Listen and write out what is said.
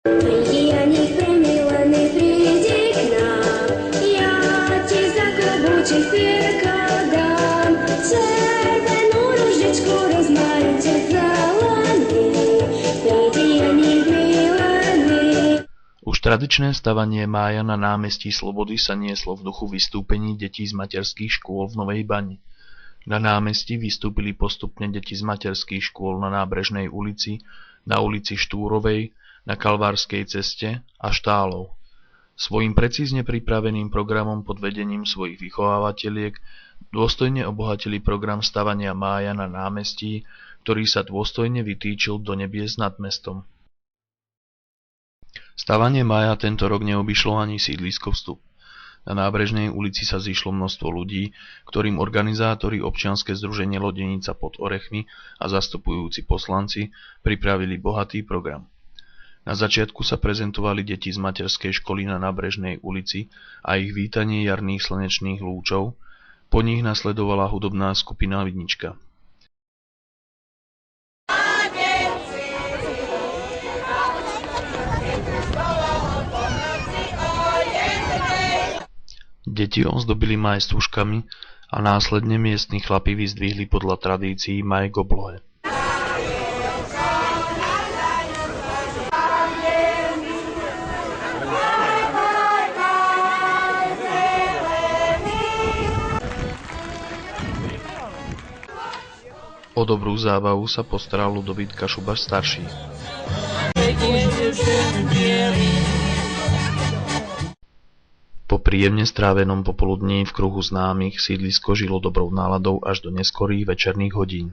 Prídi a nech premilený prídi k nám, ja ti za klobúčik pierka dám. Červenú ružičku rozmarite zelený, prídi a nech milený. Už tradičné stavanie mája na námestí Slobody sa nieslo v duchu vystúpení detí z materských škôl v Novej Bani. Na námestí vystúpili postupne deti z materských škôl na Nábrežnej ulici, na ulici Štúrovej, na Kalvárskej ceste a Štálov. Svojím precízne pripraveným programom pod vedením svojich vychovávateľiek dôstojne obohatili program stavania mája na námestí, ktorý sa dôstojne vytýčil do nebies nad mestom. Stavanie mája tento rok neobyšlo ani sídlisko Vstup. Na Nábrežnej ulici sa zišlo množstvo ľudí, ktorým organizátori občianske združenie Lodenica pod Orechmi a zastupujúci poslanci pripravili bohatý program. Na začiatku sa prezentovali deti z materskej školy na Nábrežnej ulici a ich vítanie jarných slnečných lúčov, po nich nasledovala hudobná skupina Vidnička. Deti ozdobili maj stúžkami a následne miestni chlapi vyzdvihli podľa tradícií maj k oblohe. O dobrú zábavu sa postaral Ľudovít Kašubaš starší. Po príjemne strávenom popoludní v kruhu známych sídlisko žilo dobrou náladou až do neskorých večerných hodín.